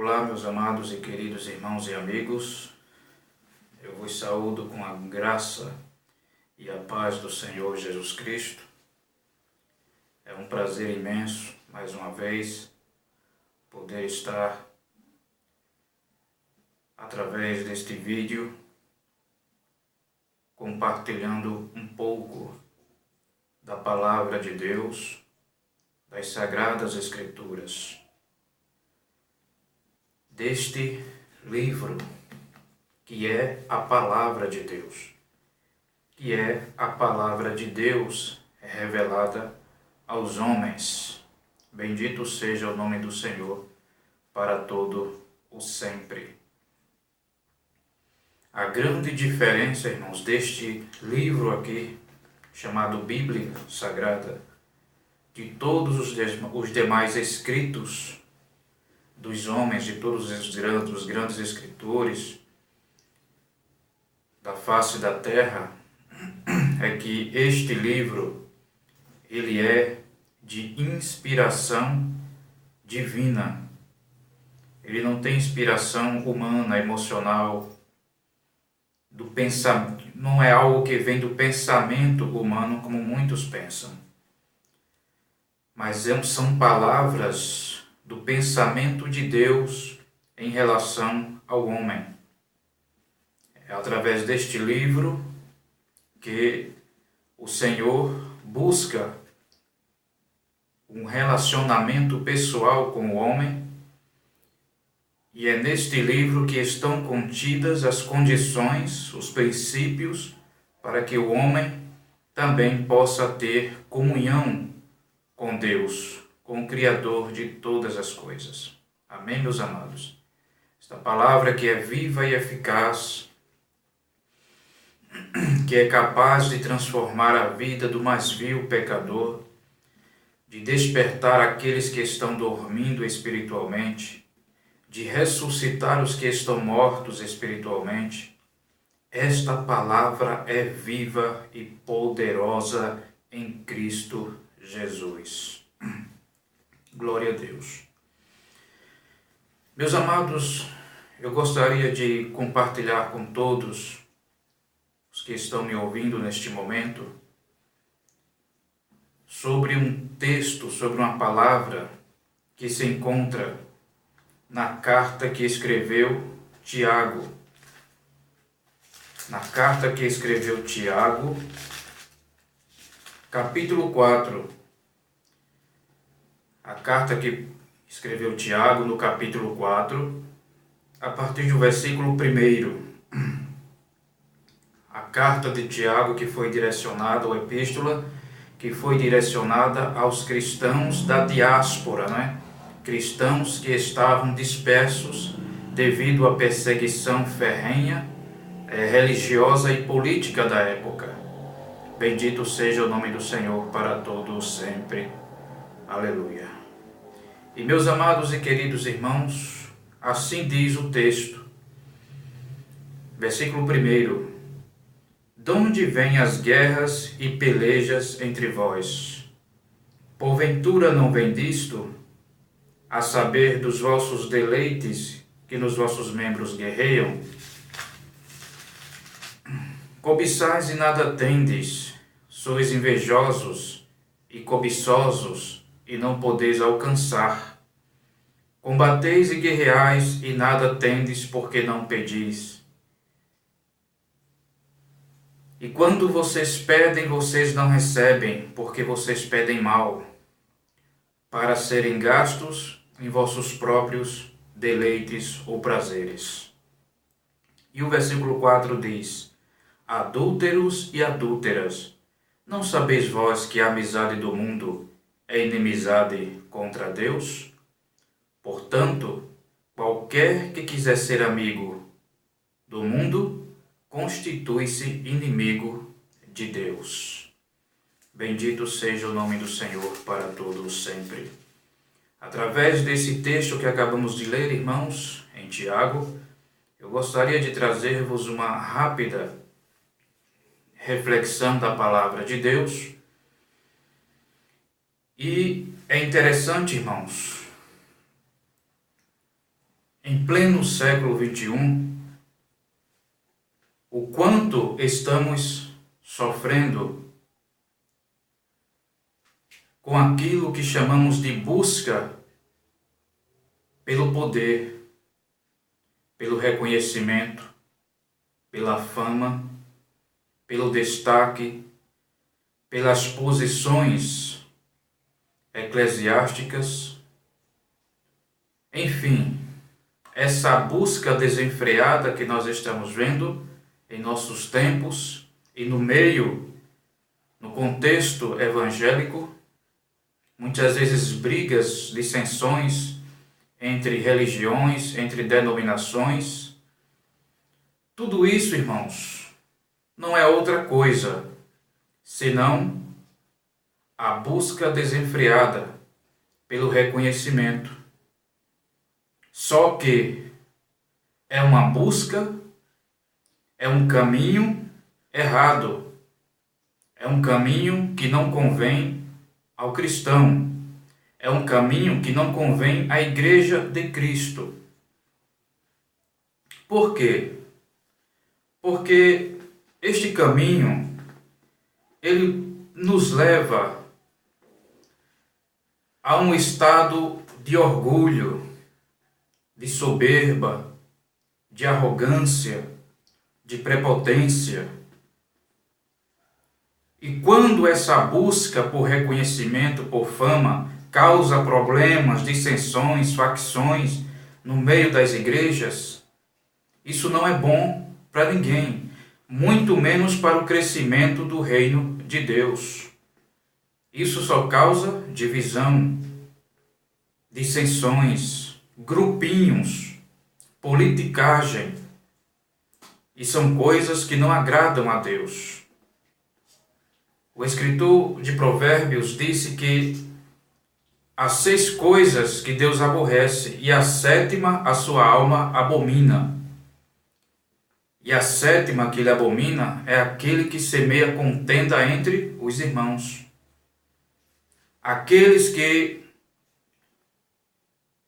Olá, meus amados e queridos irmãos e amigos. Eu vos saúdo com a graça e a paz do Senhor Jesus Cristo. É um prazer imenso, mais uma vez, poder estar através deste vídeo compartilhando um pouco da Palavra de Deus, das Sagradas Escrituras, deste livro que é a Palavra de Deus, que é a Palavra de Deus revelada aos homens. Bendito seja o nome do Senhor para todo o sempre. A grande diferença, irmãos, deste livro aqui, chamado Bíblia Sagrada, de todos os demais escritos dos homens, de todos os grandes escritores da face da terra, é que este livro, ele é de inspiração divina. Ele não tem inspiração humana, emocional, do pensamento, não é algo que vem do pensamento humano como muitos pensam, mas são palavras do pensamento de Deus em relação ao homem. É através deste livro que o Senhor busca um relacionamento pessoal com o homem, e é neste livro que estão contidas as condições, os princípios, para que o homem também possa ter comunhão com Deus, com o Criador de todas as coisas. Amém, meus amados? Esta palavra que é viva e eficaz, que é capaz de transformar a vida do mais vil pecador, de despertar aqueles que estão dormindo espiritualmente, de ressuscitar os que estão mortos espiritualmente. Esta palavra é viva e poderosa em Cristo Jesus. Glória a Deus. Meus amados, eu gostaria de compartilhar com todos os que estão me ouvindo neste momento sobre um texto, sobre uma palavra que se encontra na carta que escreveu Tiago. Na carta que escreveu Tiago, capítulo 4. A carta que escreveu Tiago, no capítulo 4, a partir do versículo 1. A carta de Tiago que foi direcionada, ou epístola, que foi direcionada aos cristãos da diáspora, né? Cristãos que estavam dispersos devido à perseguição ferrenha, religiosa e política da época. Bendito seja o nome do Senhor para todos sempre. Aleluia. E meus amados e queridos irmãos, assim diz o texto, versículo 1. Donde vêm as guerras e pelejas entre vós? Porventura não vem disto? A saber dos vossos deleites que nos vossos membros guerreiam? Cobiçais e nada tendes, sois invejosos e cobiçosos e não podeis alcançar. Combateis e guerreais e nada tendes porque não pedis. E quando vocês pedem, vocês não recebem, porque vocês pedem mal, para serem gastos em vossos próprios deleites ou prazeres. E o versículo 4 diz: Adúlteros e adúlteras, não sabeis vós que a amizade do mundo é inimizade contra Deus? Portanto, qualquer que quiser ser amigo do mundo, constitui-se inimigo de Deus. Bendito seja o nome do Senhor para todos sempre. Através desse texto que acabamos de ler, irmãos, em Tiago, eu gostaria de trazer-vos uma rápida reflexão da palavra de Deus. E é interessante, irmãos, em pleno século XXI, o quanto estamos sofrendo com aquilo que chamamos de busca pelo poder, pelo reconhecimento, pela fama, pelo destaque, pelas posições eclesiásticas, enfim, essa busca desenfreada que nós estamos vendo em nossos tempos e no contexto evangélico, muitas vezes brigas, dissensões entre religiões, entre denominações. Tudo isso, irmãos, não é outra coisa senão a busca desenfreada pelo reconhecimento. Só que é uma busca, é um caminho errado, é um caminho que não convém ao cristão, é um caminho que não convém à Igreja de Cristo. Por quê? Porque este caminho, ele nos leva a um estado de orgulho, de soberba, de arrogância, de prepotência. E quando essa busca por reconhecimento, por fama, causa problemas, dissensões, facções no meio das igrejas, isso não é bom para ninguém, muito menos para o crescimento do reino de Deus. Isso só causa divisão, dissensões, grupinhos, politicagem. E são coisas que não agradam a Deus. O escritor de Provérbios disse que há 6 coisas que Deus aborrece, e a 7ª a sua alma abomina. E a 7ª que ele abomina é aquele que semeia contenda entre os irmãos. Aqueles que,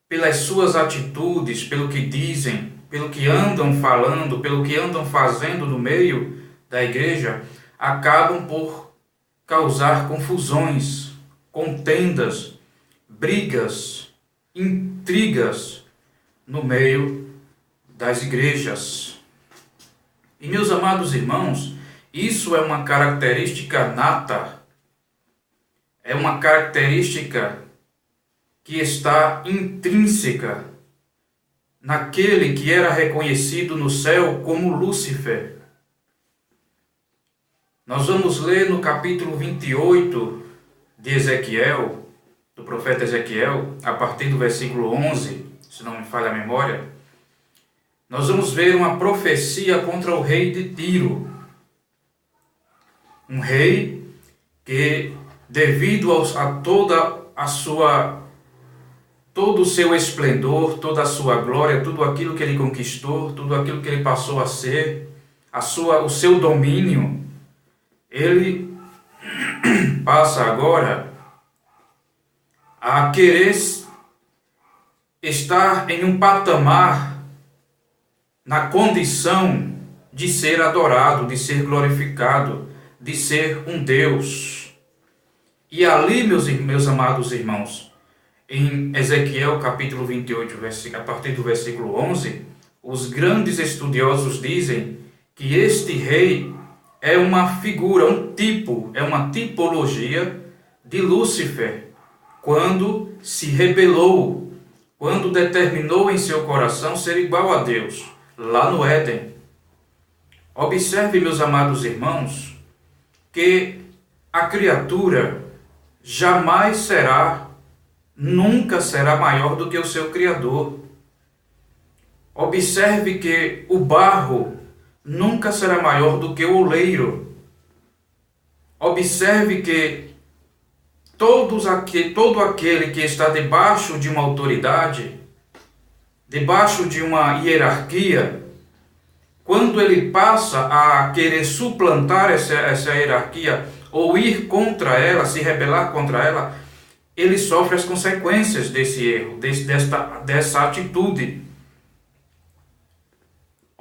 pelas suas atitudes, pelo que dizem, pelo que andam falando, pelo que andam fazendo no meio da igreja, acabam por causar confusões, contendas, brigas, intrigas no meio das igrejas. E, meus amados irmãos, isso é uma característica nata, é uma característica que está intrínseca naquele que era reconhecido no céu como Lúcifer. Nós vamos ler no capítulo 28 de Ezequiel, do profeta Ezequiel, a partir do versículo 11, se não me falha a memória, nós vamos ver uma profecia contra o rei de Tiro. Um rei que, devido a todo o seu esplendor, toda a sua glória, tudo aquilo que ele conquistou, tudo aquilo que ele passou a ser, o seu domínio, ele passa agora a querer estar em um patamar na condição de ser adorado, de ser glorificado, de ser um Deus. E ali, meus amados irmãos, em Ezequiel capítulo 28, a partir do versículo 11, os grandes estudiosos dizem que este rei é uma figura, um tipo, é uma tipologia de Lúcifer, quando se rebelou, quando determinou em seu coração ser igual a Deus, lá no Éden. Observe, meus amados irmãos, que a criatura jamais será, nunca será maior do que o seu Criador. Observe que o barro nunca será maior do que o oleiro. Observe que todo aquele que está debaixo de uma autoridade, debaixo de uma hierarquia, quando ele passa a querer suplantar essa hierarquia ou ir contra ela, se rebelar contra ela, ele sofre as consequências desse erro, dessa atitude.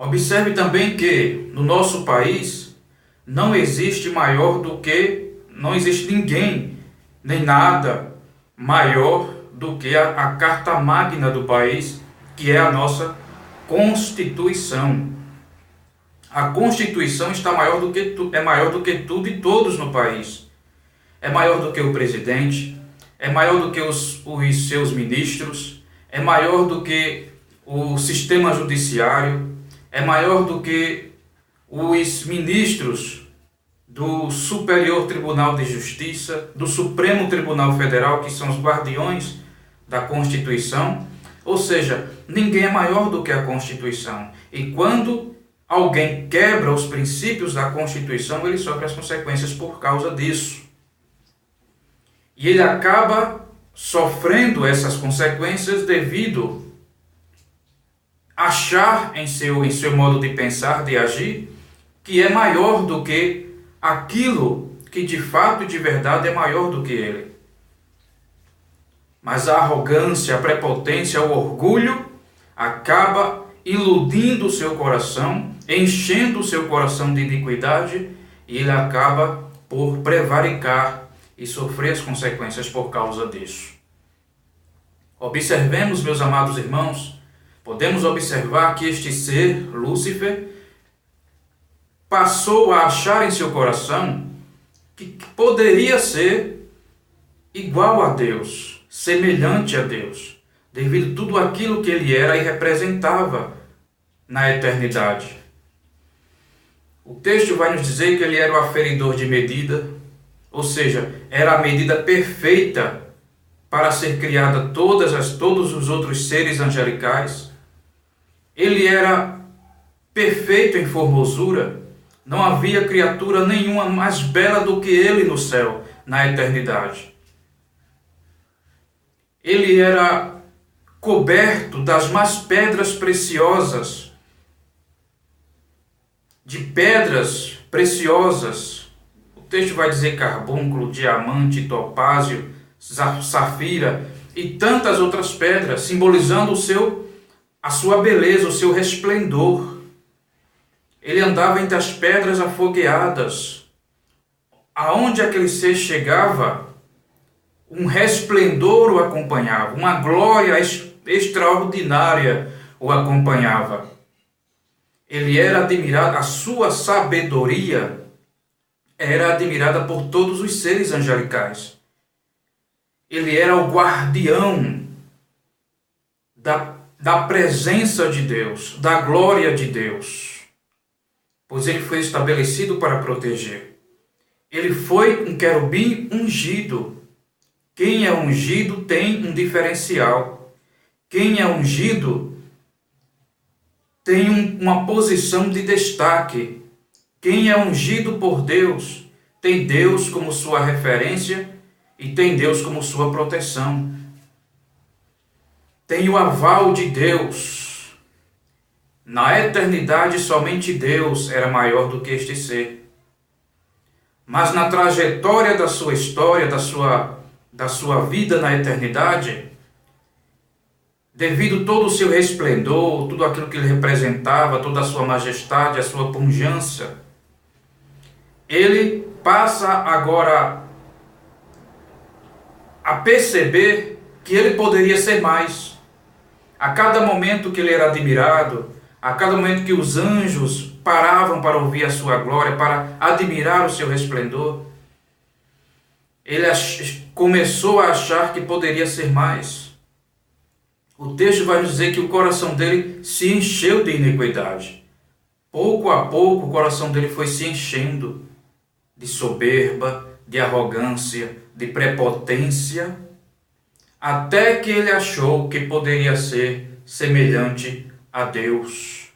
Observe também que no nosso país não existe não existe ninguém, nem nada maior do que a Carta Magna do país, que é a nossa Constituição. A Constituição é maior do que tudo e todos no país. É maior do que o presidente, é maior do que os seus ministros, é maior do que o sistema judiciário, é maior do que os ministros do Superior Tribunal de Justiça, do Supremo Tribunal Federal, que são os guardiões da Constituição. Ou seja, ninguém é maior do que a Constituição. E quando alguém quebra os princípios da Constituição, ele sofre as consequências por causa disso. E ele acaba sofrendo essas consequências devido a achar em seu modo de pensar, de agir, que é maior do que aquilo que de fato e de verdade é maior do que ele. Mas a arrogância, a prepotência, o orgulho acaba iludindo o seu coração, enchendo o seu coração de iniquidade, e ele acaba por prevaricar e sofrer as consequências por causa disso. Observemos, meus amados irmãos, podemos observar que este ser, Lúcifer, passou a achar em seu coração que poderia ser igual a Deus, semelhante a Deus, devido a tudo aquilo que ele era e representava na eternidade. O texto vai nos dizer que ele era o aferidor de medida, ou seja, era a medida perfeita para ser criada todos os outros seres angelicais. Ele era perfeito em formosura, não havia criatura nenhuma mais bela do que ele no céu, na eternidade. Ele era coberto das mais pedras preciosas, de pedras preciosas. O texto vai dizer carbúnculo, diamante, topázio, safira e tantas outras pedras, simbolizando a sua beleza, o seu resplendor. Ele andava entre as pedras afogueadas. Aonde aquele ser chegava, um resplendor o acompanhava, uma glória extraordinária o acompanhava. Ele era admirado, a sua sabedoria era admirada por todos os seres angelicais. Ele era o guardião da presença de Deus, da glória de Deus, pois ele foi estabelecido para proteger. Ele foi um querubim ungido. Quem é ungido tem um diferencial. Quem é ungido tem uma posição de destaque. Quem é ungido por Deus tem Deus como sua referência e tem Deus como sua proteção. Tem o aval de Deus. Na eternidade, somente Deus era maior do que este ser. Mas na trajetória da sua história, da sua vida na eternidade, devido todo o seu resplendor, tudo aquilo que ele representava, toda a sua majestade, a sua pujança, ele passa agora a perceber que ele poderia ser mais. A cada momento que ele era admirado, a cada momento que os anjos paravam para ouvir a sua glória, para admirar o seu resplendor, ele começou a achar que poderia ser mais. O texto vai nos dizer que o coração dele se encheu de iniquidade. Pouco a pouco o coração dele foi se enchendo de soberba, de arrogância, de prepotência, até que ele achou que poderia ser semelhante a Deus,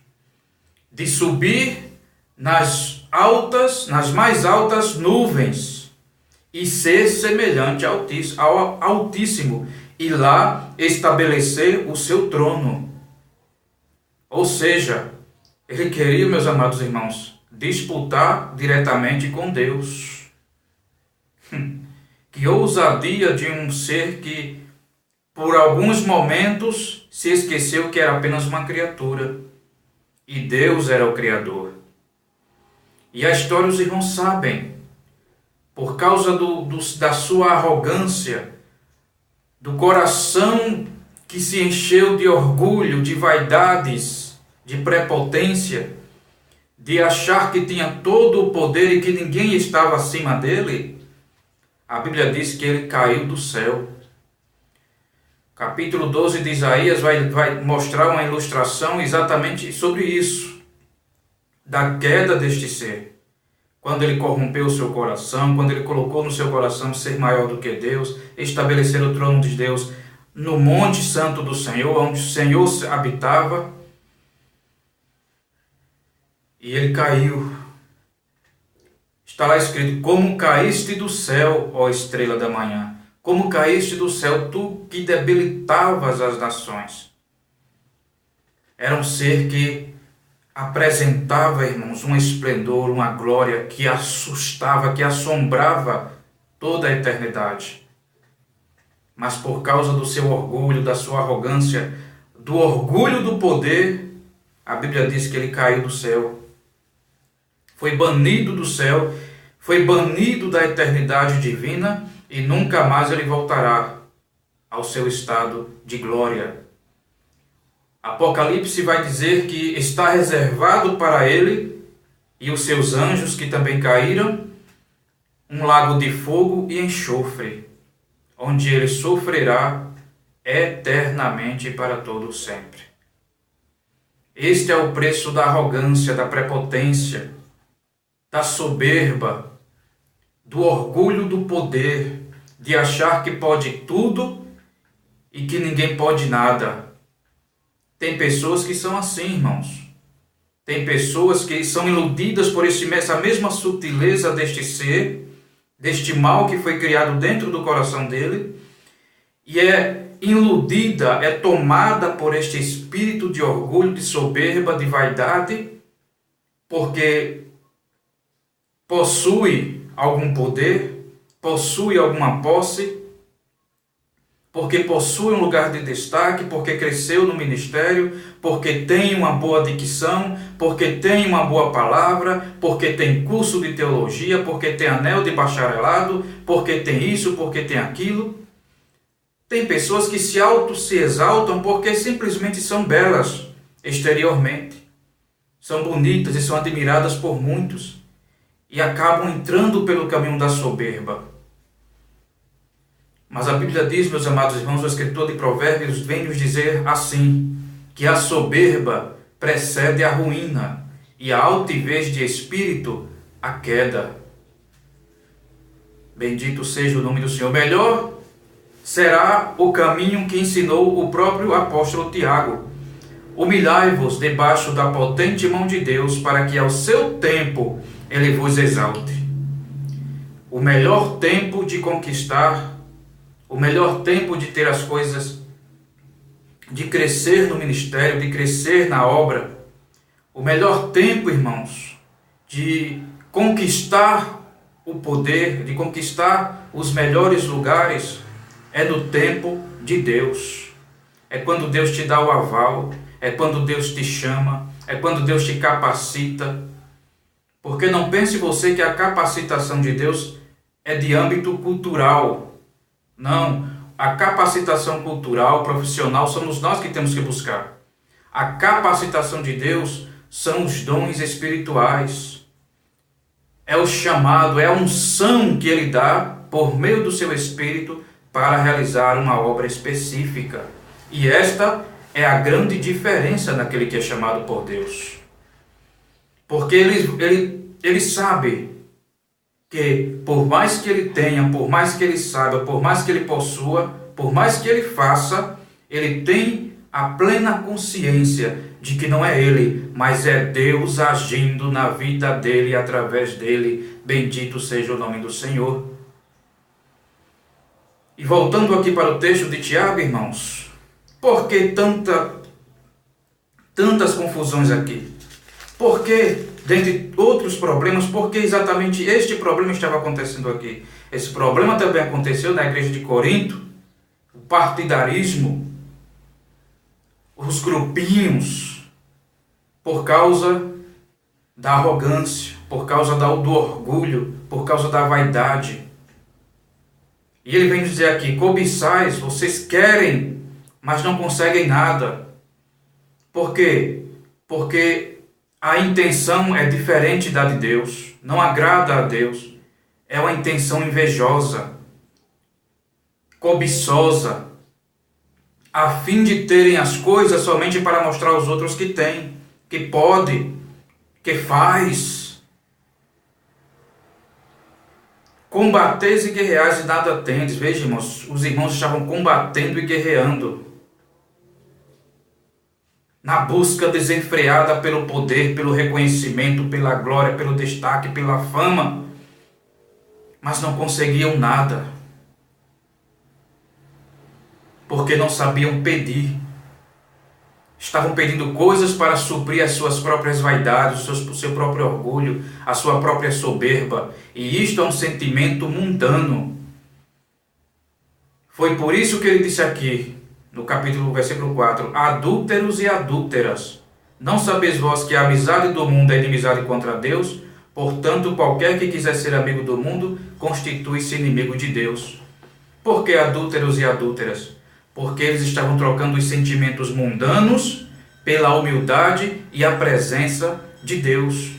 de subir nas mais altas nuvens e ser semelhante ao Altíssimo e lá estabelecer o seu trono. Ou seja, ele queria, meus amados irmãos, disputar diretamente com Deus. Que ousadia de um ser que, por alguns momentos, se esqueceu que era apenas uma criatura. e Deus era o Criador. E a história os irmãos sabem, por causa da sua arrogância, do coração que se encheu de orgulho, de vaidades, de prepotência, de achar que tinha todo o poder e que ninguém estava acima dele, a Bíblia diz que ele caiu do céu. Capítulo 12 de Isaías vai mostrar uma ilustração exatamente sobre isso, da queda deste ser. Quando ele corrompeu o seu coração, quando ele colocou no seu coração ser maior do que Deus, estabelecer o trono de Deus no monte santo do Senhor, onde o Senhor habitava, e ele caiu. Está lá escrito: como caíste do céu, ó estrela da manhã, como caíste do céu, tu que debilitavas as nações. Era um ser que apresentava, irmãos, um esplendor, uma glória que assustava, que assombrava toda a eternidade. Mas por causa do seu orgulho, da sua arrogância, do orgulho do poder, a Bíblia diz que ele caiu do céu. Foi banido do céu, foi banido da eternidade divina e nunca mais ele voltará ao seu estado de glória. Apocalipse vai dizer que está reservado para ele e os seus anjos que também caíram um lago de fogo e enxofre, onde ele sofrerá eternamente para todo sempre. Este é o preço da arrogância, da prepotência, da soberba, do orgulho do poder, de achar que pode tudo e que ninguém pode nada. Tem pessoas que são assim, irmãos. Tem pessoas que são iludidas por essa mesma sutileza deste ser, deste mal que foi criado dentro do coração dele, e é iludida, é tomada por este espírito de orgulho, de soberba, de vaidade, porque possui algum poder, possui alguma posse, porque possui um lugar de destaque, porque cresceu no ministério, porque tem uma boa dicção, porque tem uma boa palavra, porque tem curso de teologia, porque tem anel de bacharelado, porque tem isso, porque tem aquilo. Tem pessoas que se exaltam porque simplesmente são belas exteriormente, são bonitas e são admiradas por muitos e acabam entrando pelo caminho da soberba. Mas a Bíblia diz, meus amados irmãos, o escritor de Provérbios vem nos dizer assim, que a soberba precede a ruína e a altivez de espírito a queda. Bendito seja o nome do Senhor. Melhor será o caminho que ensinou o próprio apóstolo Tiago. Humilhai-vos debaixo da potente mão de Deus, para que ao seu tempo ele vos exalte. O melhor tempo de conquistar, o melhor tempo de ter as coisas, de crescer no ministério, de crescer na obra, o melhor tempo, irmãos, de conquistar o poder, de conquistar os melhores lugares, é no tempo de Deus. É quando Deus te dá o aval, é quando Deus te chama, é quando Deus te capacita. Porque não pense você que a capacitação de Deus é de âmbito cultural. Não, a capacitação cultural, profissional, somos nós que temos que buscar. A capacitação de Deus são os dons espirituais. É o chamado, é a unção que Ele dá por meio do seu Espírito para realizar uma obra específica. E esta é a grande diferença naquele que é chamado por Deus. Porque ele sabe que por mais que ele tenha, por mais que ele saiba, por mais que ele possua, por mais que ele faça, ele tem a plena consciência de que não é ele, mas é Deus agindo na vida dele e através dele. Bendito seja o nome do Senhor. E voltando aqui para o texto de Tiago, irmãos, por que tantas confusões aqui? Por que, dentre outros problemas, por que exatamente este problema estava acontecendo aqui? Esse problema também aconteceu na igreja de Corinto, o partidarismo, os grupinhos. por causa da arrogância, por causa do orgulho, por causa da vaidade. E ele vem dizer aqui: cobiçais, vocês querem, mas não conseguem nada. Por quê? Porque a intenção é diferente da de Deus, não agrada a Deus. É uma intenção invejosa, cobiçosa, a fim de terem as coisas somente para mostrar aos outros que tem, que pode, que faz. Combateis e guerreais e nada tendes. Veja, irmãos, os irmãos estavam combatendo e guerreando na busca desenfreada pelo poder, pelo reconhecimento, pela glória, pelo destaque, pela fama, mas não conseguiam nada, porque não sabiam pedir. Estavam pedindo coisas para suprir as suas próprias vaidades, o seu próprio orgulho, a sua própria soberba. E isto é um sentimento mundano. Foi por isso que ele disse aqui, no capítulo, versículo 4, adúlteros e adúlteras, não sabeis vós que a amizade do mundo é inimizade contra Deus? Portanto, qualquer que quiser ser amigo do mundo, constitui-se inimigo de Deus. Por que adúlteros e adúlteras? Porque eles estavam trocando os sentimentos mundanos pela humildade e a presença de Deus.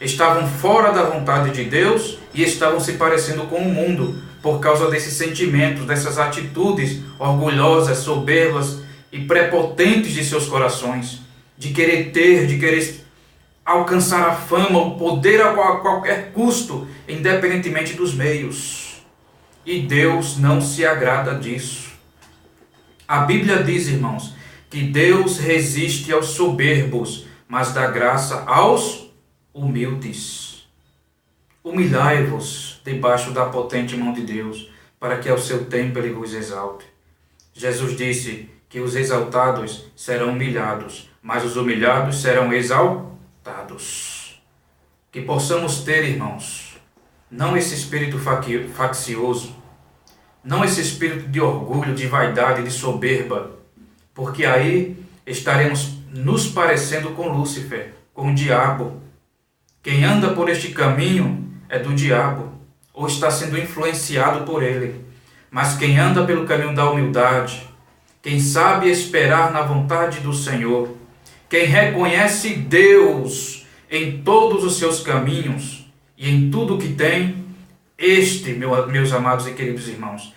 Estavam fora da vontade de Deus e estavam se parecendo com o mundo por causa desses sentimentos, dessas atitudes orgulhosas, soberbas e prepotentes de seus corações, de querer ter, de querer alcançar a fama, o poder a qualquer custo, independentemente dos meios. E Deus não se agrada disso. A Bíblia diz, irmãos, que Deus resiste aos soberbos, mas dá graça aos humildes. Humilhai-vos debaixo da potente mão de Deus, para que ao seu tempo ele vos exalte. Jesus disse que os exaltados serão humilhados, mas os humilhados serão exaltados. Que possamos ter, irmãos, não esse espírito faccioso, não esse espírito de orgulho, de vaidade, de soberba, porque aí estaremos nos parecendo com Lúcifer, com o diabo. Quem anda por este caminho é do diabo, ou está sendo influenciado por ele. Mas quem anda pelo caminho da humildade, quem sabe esperar na vontade do Senhor, quem reconhece Deus em todos os seus caminhos e em tudo que tem, este, meus amados e queridos irmãos,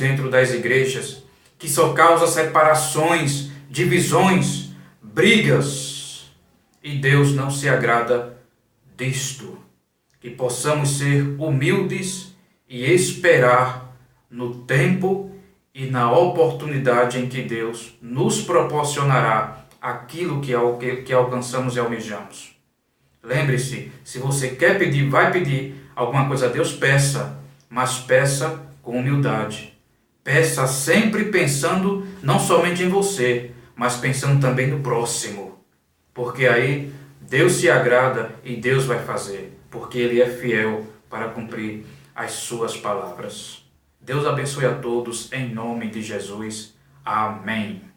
dentro das igrejas, que só causa separações, divisões, brigas, e Deus não se agrada disto. Que possamos ser humildes e esperar no tempo e na oportunidade em que Deus nos proporcionará aquilo que alcançamos e almejamos. Lembre-se, se você quer pedir, vai pedir alguma coisa a Deus, peça, mas peça com humildade. Peça sempre pensando não somente em você, mas pensando também no próximo. Porque aí Deus se agrada e Deus vai fazer, porque Ele é fiel para cumprir as suas palavras. Deus abençoe a todos em nome de Jesus. Amém.